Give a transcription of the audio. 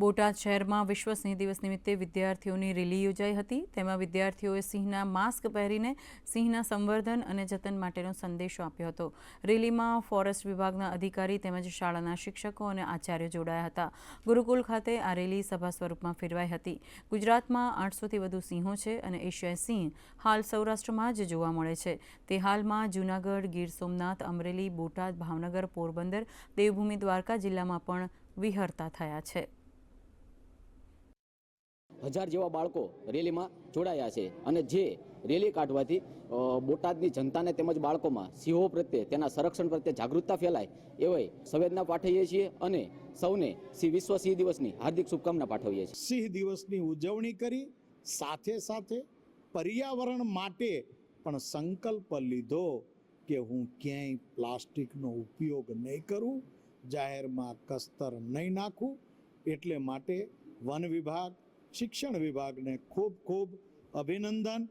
બોટાદ શહેરમાં વિશ્વ સિંહ દિવસ નિમિત્તે વિદ્યાર્થીઓની રેલી યોજાઈ હતી। તેમાં વિદ્યાર્થીઓએ સિંહના માસ્ક પહેરીને સિંહના સંવર્ધન અને જતન માટેનો સંદેશો આપ્યો હતો। રેલીમાં ફોરેસ્ટ વિભાગના અધિકારી તેમજ શાળાના શિક્ષકો અને આચાર્યો જોડાયા હતા। ગુરુકુલ ખાતે આ રેલી સભા સ્વરૂપમાં ફેરવાઈ હતી। ગુજરાતમાં 800થી વધુ સિંહો છે અને એશિયાઈ સિંહ હાલ સૌરાષ્ટ્રમાં જ જોવા મળે છે। તે હાલમાં જૂનાગઢ, ગીર સોમનાથ, અમરેલી, બોટાદ, ભાવનગર, પોરબંદર, દેવભૂમિ દ્વારકા જિલ્લામાં પણ વિહરતા થયા છે। 1000 જેવા બાળકો રેલીમાં જોડાયા છે અને જે રેલી કાઢવાથી બોટાદની જનતાને તેમજ બાળકોમાં સિંહો પ્રત્યે તેના સંરક્ષણ પ્રત્યે જાગૃતતા ફેલાય એવી સંવેદના પાઠવીએ છીએ અને સૌને વિશ્વ સિંહ દિવસની હાર્દિક શુભકામના પાઠવીએ છીએ। સિંહ દિવસની ઉજવણી કરી સાથે સાથે પર્યાવરણ માટે પણ સંકલ્પ લીધો કે હું ક્યાંય પ્લાસ્ટિકનો ઉપયોગ નહીં કરું, જાહેરમાં કસ્તર નહીં નાખું। એટલે માટે વન વિભાગ, શિક્ષણ વિભાગને ખૂબ ખૂબ અભિનંદન।